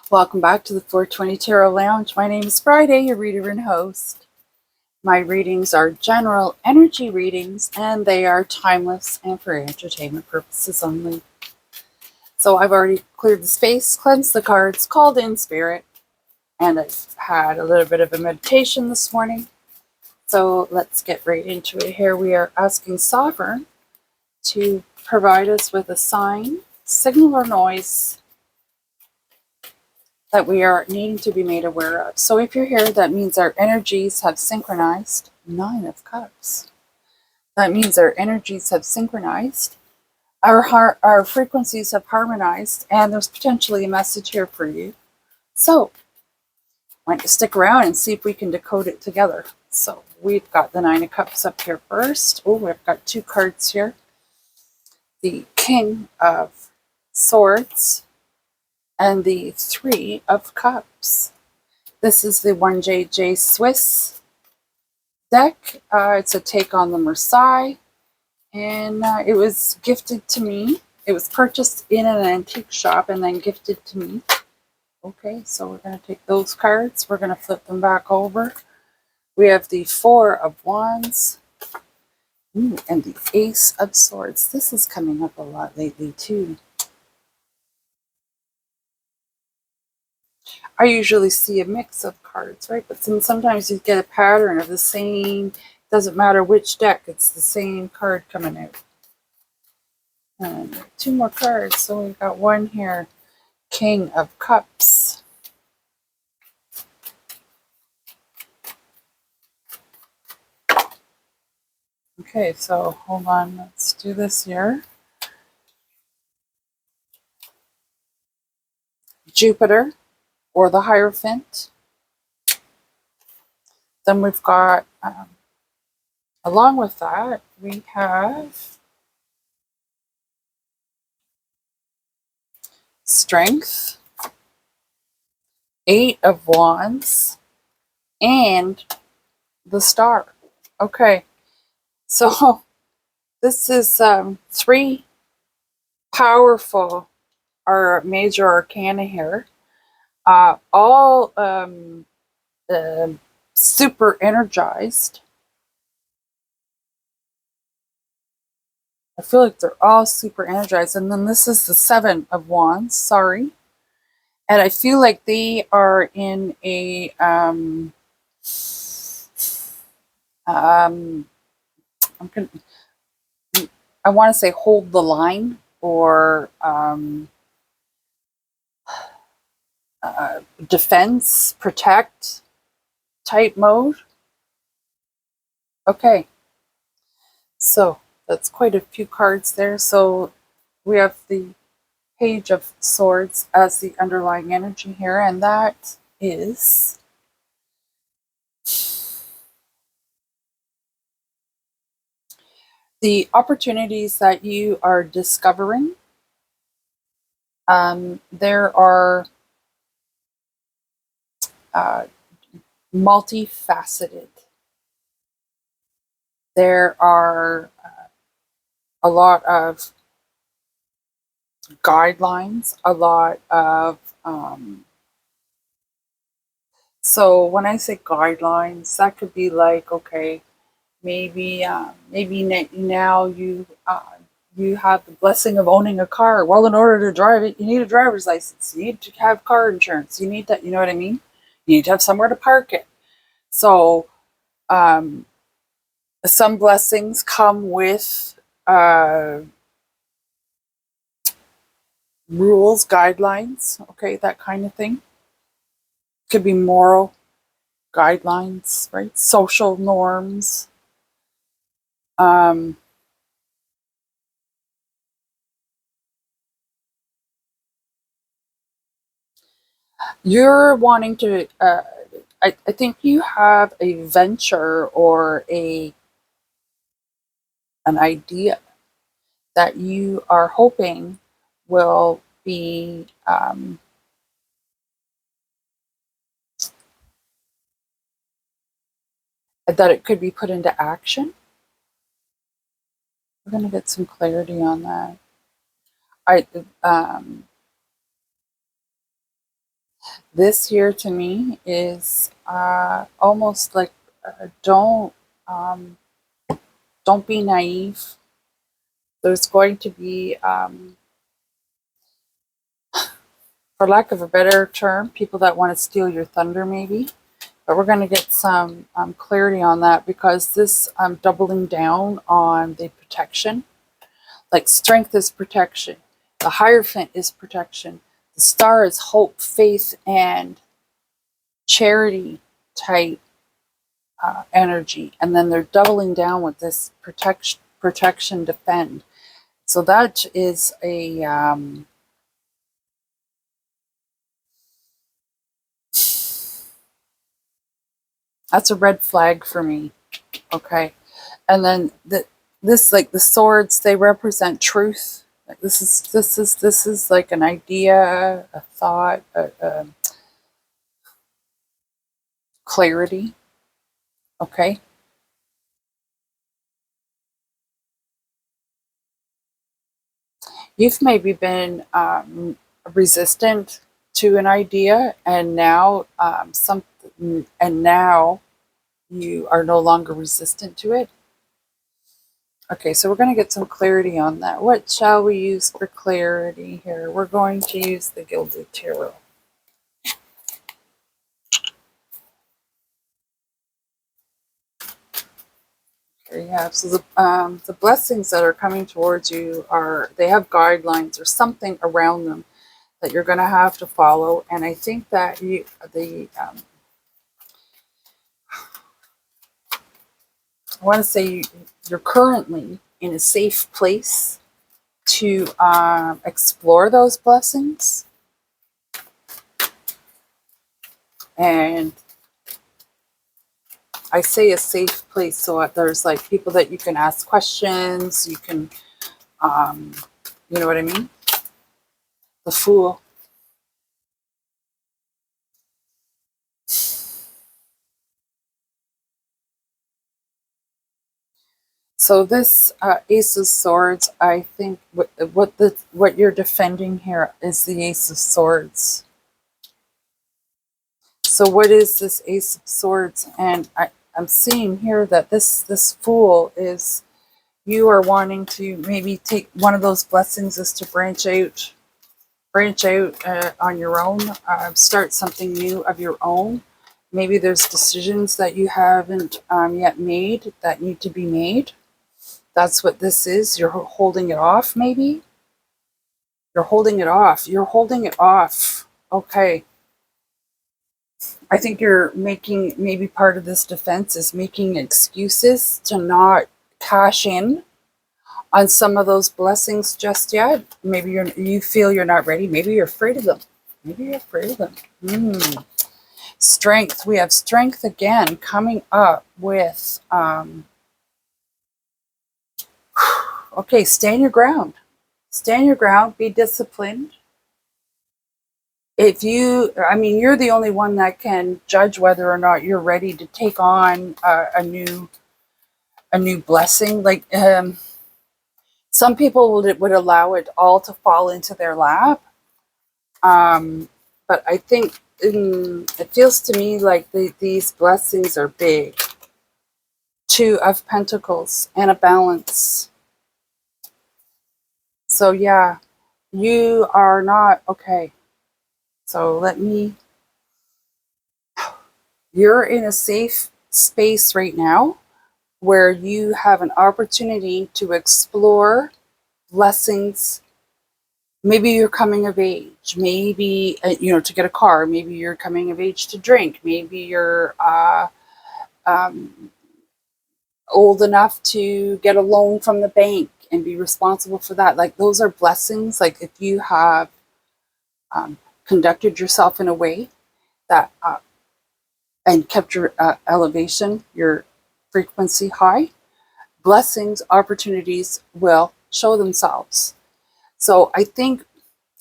Welcome back to the 420 Tarot Lounge. My name is Friday, your reader and host. My readings are general energy readings and they are timeless and for entertainment purposes only. So I've already cleared the space, cleansed the cards, called in spirit, and I've had a little bit of a meditation this morning. So let's get right into it. Here we are asking Sovereign to provide us with a sign, signal, or noise that we are needing to be made aware of. So if you're here, that means our energies have synchronized. 9 of Cups. That means our energies have synchronized. Our frequencies have harmonized, and there's potentially a message here for you. So why don't you stick around and see if we can decode it together. So we've got the 9 of Cups up here first. Oh, we've got 2 cards here. The King of Swords and the 3 of Cups. This is the 1JJ Swiss deck. It's a take on the Marseille, and it was gifted to me. It was purchased in an antique shop and then gifted to me. Okay, so we're going to take those cards. We're going to flip them back over. We have the 4 of Wands and the Ace of Swords. This is coming up a lot lately too. I usually see a mix of cards, right? But sometimes you get a pattern of the same, doesn't matter which deck, it's the same card coming out. And 2 more cards. So we've got one here, King of Cups. Okay, so hold on, let's do this here. Jupiter, or the Hierophant. Then we've got, along with that, we have Strength, 8 of Wands, and the Star. Okay, so this is 3 powerful major arcana here, all super energized. I feel like they're all super energized. And then this is the 7 of Wands, sorry. And I feel like they are in a I want to say hold the line, or defense, protect type mode. Okay, so that's quite a few cards there. So we have the Page of Swords as the underlying energy here, and that is the opportunities that you are discovering. There are multifaceted. There are a lot of guidelines, a lot of so when I say guidelines, that could be like, okay, maybe now you have the blessing of owning a car. Well, in order to drive it, you need a driver's license. You need to have car insurance. You need that. You know what I mean? You need to have somewhere to park it. So some blessings come with rules, guidelines, okay, that kind of thing. Could be moral guidelines, right? Social norms. You're wanting to, I think you have a venture or an idea that you are hoping will be that it could be put into action. We're going to get some clarity on that. I This here to me is almost like um, don't be naive. There's going to be, for lack of a better term, people that want to steal your thunder, maybe. But we're going to get some clarity on that, because this doubling down on the protection. Like strength is protection, the Hierophant is protection, the star is hope, faith, and charity type energy, and then they're doubling down with this protection, defend. So that is a that's a red flag for me. Okay, and then this, like the swords, they represent truth. Like this is like an idea, a thought, a clarity. Okay, you've maybe been resistant to an idea, and now and now you are no longer resistant to it. Okay, so we're going to get some clarity on that. What shall we use for clarity here? We're going to use the Gilded Tarot. Here you have. So the blessings that are coming towards you they have guidelines or something around them that you're going to have to follow. And I think that I want to say you're currently in a safe place to explore those blessings. And I say a safe place, so there's like people that you can ask questions. You can, um, you know what I mean? The Fool. So this Ace of Swords, I think what you're defending here is the Ace of Swords. So what is this Ace of Swords? And I'm seeing here that this Fool is, you are wanting to maybe take one of those blessings is to branch out on your own, start something new of your own. Maybe there's decisions that you haven't yet made that need to be made. That's what this is. You're holding it off, maybe. You're holding it off. You're holding it off. Okay. I think you're making, maybe part of this defense is making excuses to not cash in on some of those blessings just yet. Maybe you feel you're not ready. Maybe you're afraid of them. Maybe you're afraid of them. Strength. We have strength again coming up with okay, stand your ground. Stand your ground, be disciplined. If you, I mean, you're the only one that can judge whether or not you're ready to take on a new blessing. Like some people would allow it all to fall into their lap, but I think it feels to me like these blessings are big. Two of Pentacles and a balance. So yeah, you are not okay. So you're in a safe space right now where you have an opportunity to explore blessings. Maybe you're coming of age, maybe, to get a car, maybe you're coming of age to drink, maybe you're old enough to get a loan from the bank and be responsible for that. Like those are blessings. Like if you have conducted yourself in a way that and kept your elevation, your frequency high, blessings, opportunities will show themselves. So I think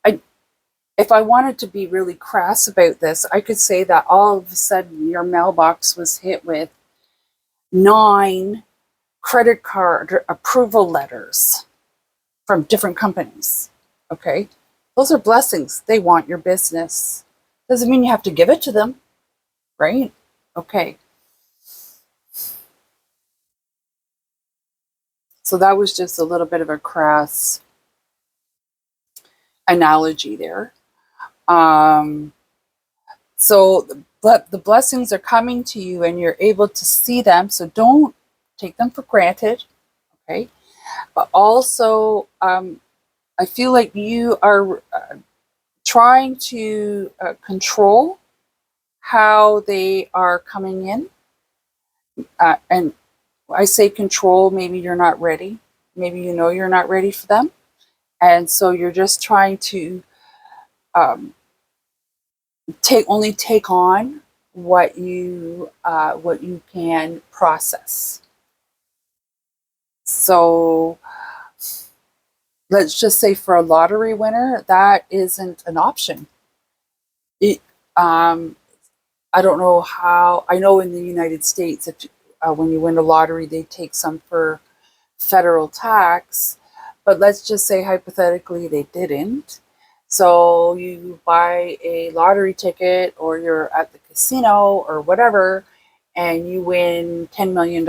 if I wanted to be really crass about this, I could say that all of a sudden your mailbox was hit with 9 credit card approval letters from different companies. Okay? Those are blessings. They want your business. Doesn't mean you have to give it to them, right? Okay. So that was just a little bit of a crass analogy there. Um, so the blessings are coming to you and you're able to see them. So don't take them for granted. Okay. But also, I feel like you are trying to control how they are coming in. And I say control, maybe you're not ready. Maybe you know you're not ready for them. And so you're just trying to um, take on what you can process. So let's just say for a lottery winner, that isn't an option. It, um, I don't know how. I know in the United States, if when you win a lottery, they take some for federal tax. But let's just say hypothetically they didn't. So you buy a lottery ticket, or you're at the casino or whatever, and you win $10 million.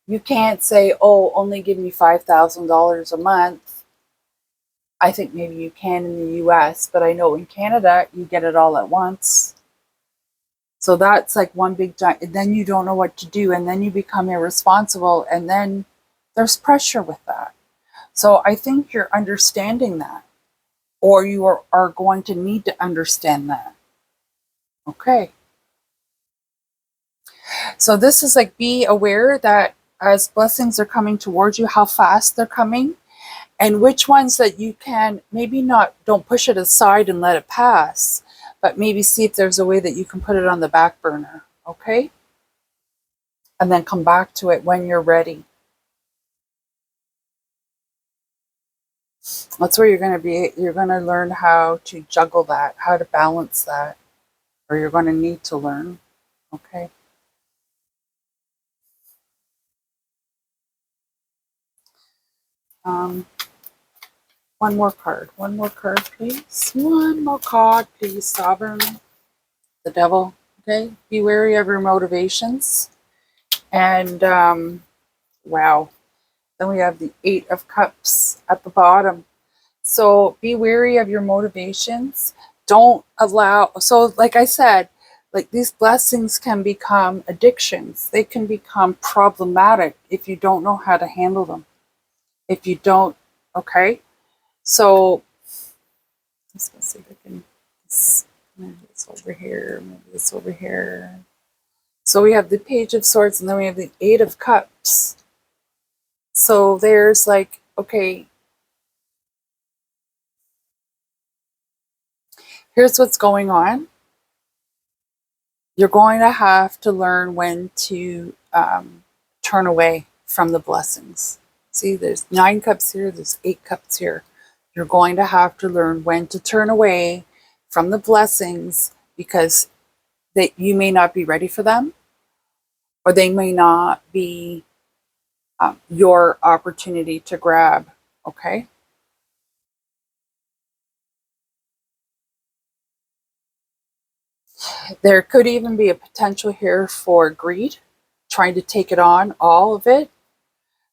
You can't say, "Oh, only give me $5,000 a month." I think maybe you can in the U.S., but I know in Canada you get it all at once. So that's like one big giant, and then you don't know what to do, and then you become irresponsible, and then there's pressure with that. So I think you're understanding that, or you are going to need to understand that. Okay. So this is like, be aware that as blessings are coming towards you, how fast they're coming, and which ones that you can maybe not, don't push it aside and let it pass, but maybe see if there's a way that you can put it on the back burner. Okay. And then come back to it when you're ready. That's where you're going to be. You're going to learn how to juggle that, how to balance that, or you're going to need to learn. Okay. Um, one more card. One more card, please. One more card, please, Sovereign. The Devil. Okay. Be wary of your motivations. And wow. Then we have the Eight of Cups at the bottom. So be wary of your motivations. Don't allow, so like I said, like these blessings can become addictions. They can become problematic if you don't know how to handle them. If you don't, okay? So let's see if I can move this over here, move this over here. So we have the Page of Swords and then we have the Eight of Cups. So there's like, okay, here's what's going on. You're going to have to learn when to turn away from the blessings. See, there's 9 cups here, there's 8 cups here. You're going to have to learn when to turn away from the blessings because you may not be ready for them, or they may not be your opportunity to grab. Okay? There could even be a potential here for greed, trying to take it on, all of it.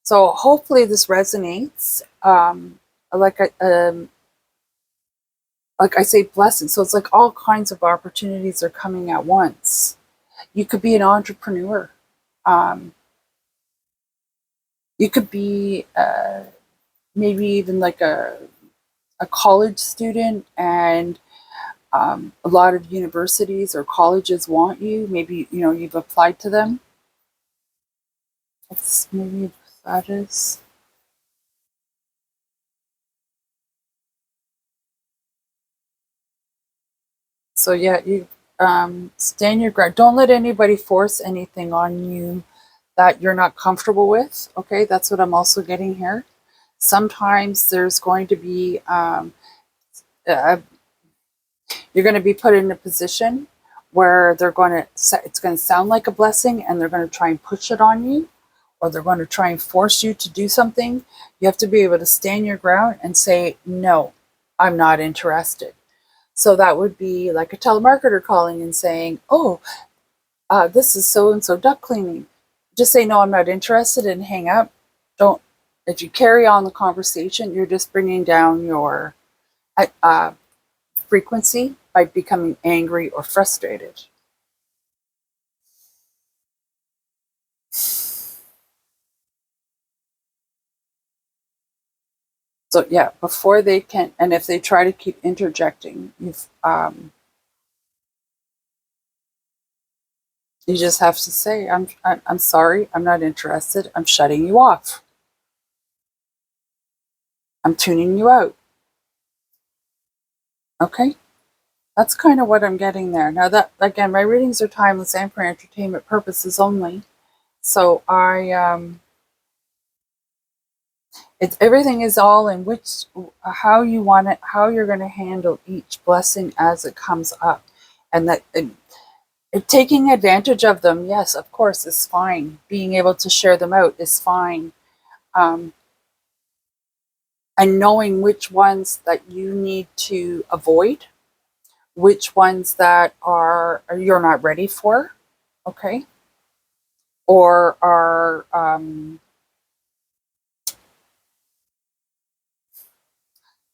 So hopefully this resonates. Like I say, blessings. So it's like all kinds of opportunities are coming at once. You could be an entrepreneur. Um, you could be maybe even like a college student, and a lot of universities or colleges want you. Maybe you've applied to them. That's maybe that is. So yeah, you stand your ground. Don't let anybody force anything on you that you're not comfortable with. Okay, that's what I'm also getting here. Sometimes there's going to be uh, you're going to be put in a position where it's going to sound like a blessing, and they're going to try and push it on you, or they're going to try and force you to do something. You have to be able to stand your ground and say, no, I'm not interested. So that would be like a telemarketer calling and saying, oh, this is so and so duct cleaning. Just say, no, I'm not interested, and hang up. Don't, if you carry on the conversation, you're just bringing down your uh, frequency by becoming angry or frustrated. So yeah, before they can, and if they try to keep interjecting, you just have to say, I'm sorry, I'm not interested. I'm shutting you off. I'm tuning you out. Okay, that's kind of what I'm getting there. Now that again, my readings are timeless and for entertainment purposes only. So everything is all in which how you want it, how you're going to handle each blessing as it comes up, and that. Taking advantage of them, yes, of course, is fine. Being able to share them out is fine. Um, and knowing which ones that you need to avoid, which ones that are you're not ready for, okay, or are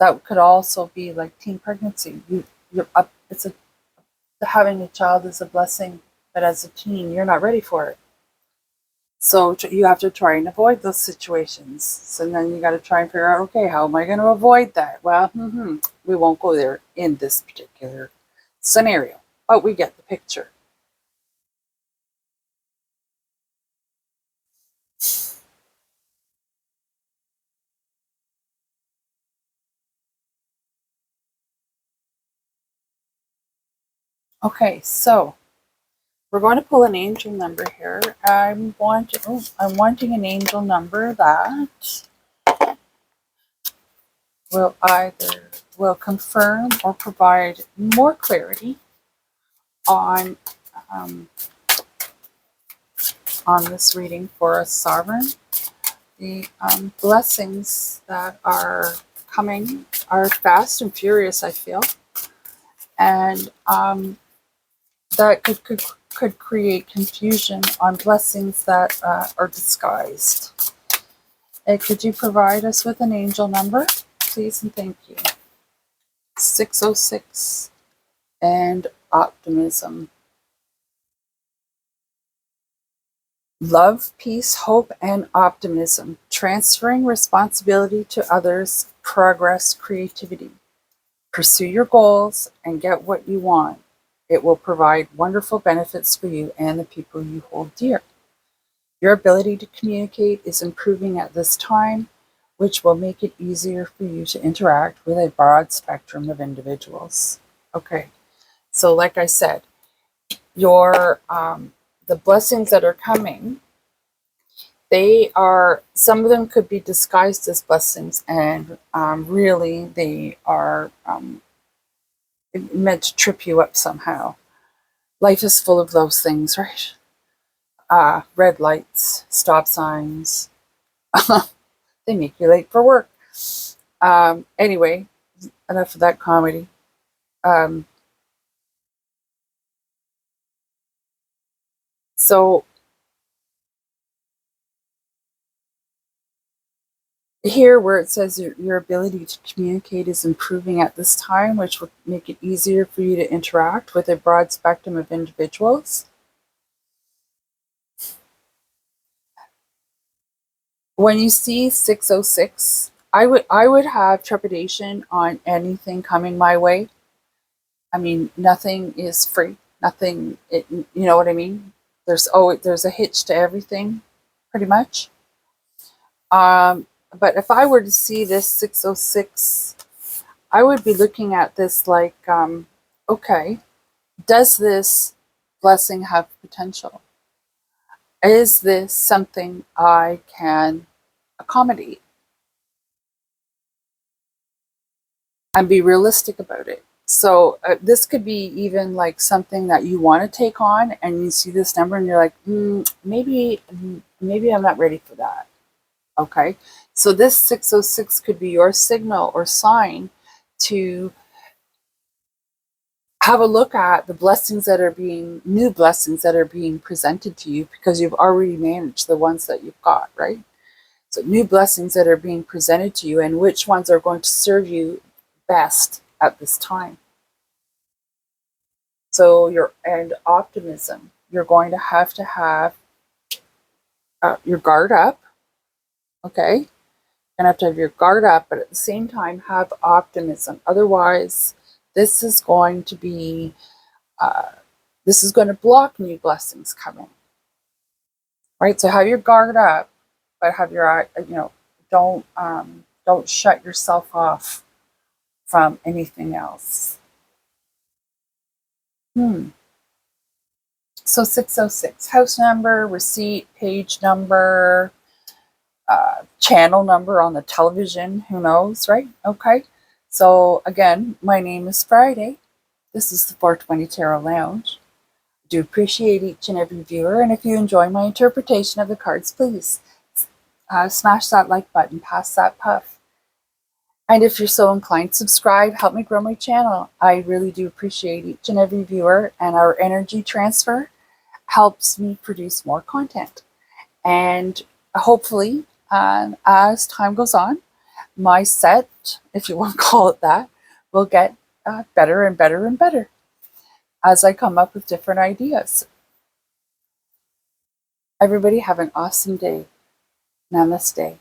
that could also be like teen pregnancy. You're up. It's a having a child is a blessing, but as a teen, you're not ready for it. So you have to try and avoid those situations. So then you got to try and figure out, okay, how am I going to avoid that? Well, we won't go there in this particular scenario, but we get the picture. Okay, so we're going to pull an angel number here. I'm wanting an angel number that will confirm or provide more clarity on um, on this reading for a sovereign. The blessings that are coming are fast and furious, I feel, and that could create confusion on blessings that are disguised. Could you provide us with an angel number, please, and thank you. 606 and optimism. Love, peace, hope, and optimism. Transferring responsibility to others, progress, creativity. Pursue your goals and get what you want. It will provide wonderful benefits for you and the people you hold dear. Your ability to communicate is improving at this time, which will make it easier for you to interact with a broad spectrum of individuals. Okay, so like I said, your the blessings that are coming, they are, some of them could be disguised as blessings, and really they are meant to trip you up somehow. Life is full of those things, right? Red lights, stop signs, they make you late for work. Anyway, enough of that comedy. Um, so here where it says your ability to communicate is improving at this time, which will make it easier for you to interact with a broad spectrum of individuals. When you see 606, I would have trepidation on anything coming my way. I mean, nothing is free. Nothing, you know what I mean? There's a hitch to everything, pretty much. Um, but if I were to see this 606, I would be looking at this like, okay, does this blessing have potential? Is this something I can accommodate? And be realistic about it. So this could be even like something that you want to take on, and you see this number, and you're like, maybe I'm not ready for that. Okay, so this 606 could be your signal or sign to have a look at the blessings that are being, new blessings that are being presented to you, because you've already managed the ones that you've got, right? So new blessings that are being presented to you, and which ones are going to serve you best at this time. So and optimism. You're going to have your guard up, okay? You're going to have your guard up, but at the same time have optimism. Otherwise, this is going to be, this is going to block new blessings coming, right? So have your guard up, but have your eye, don't shut yourself off from anything else. So 606, house number, receipt, page number, channel number on the television, who knows, right? Okay. So again, my name is Friday. This is the 420 Tarot Lounge. I do appreciate each and every viewer, and if you enjoy my interpretation of the cards, please smash that like button, pass that puff. And if you're so inclined, subscribe, help me grow my channel. I really do appreciate each and every viewer, and our energy transfer helps me produce more content. And hopefully, as time goes on, my set, if you want to call it that, will get better and better and better as I come up with different ideas. Everybody have an awesome day. Namaste.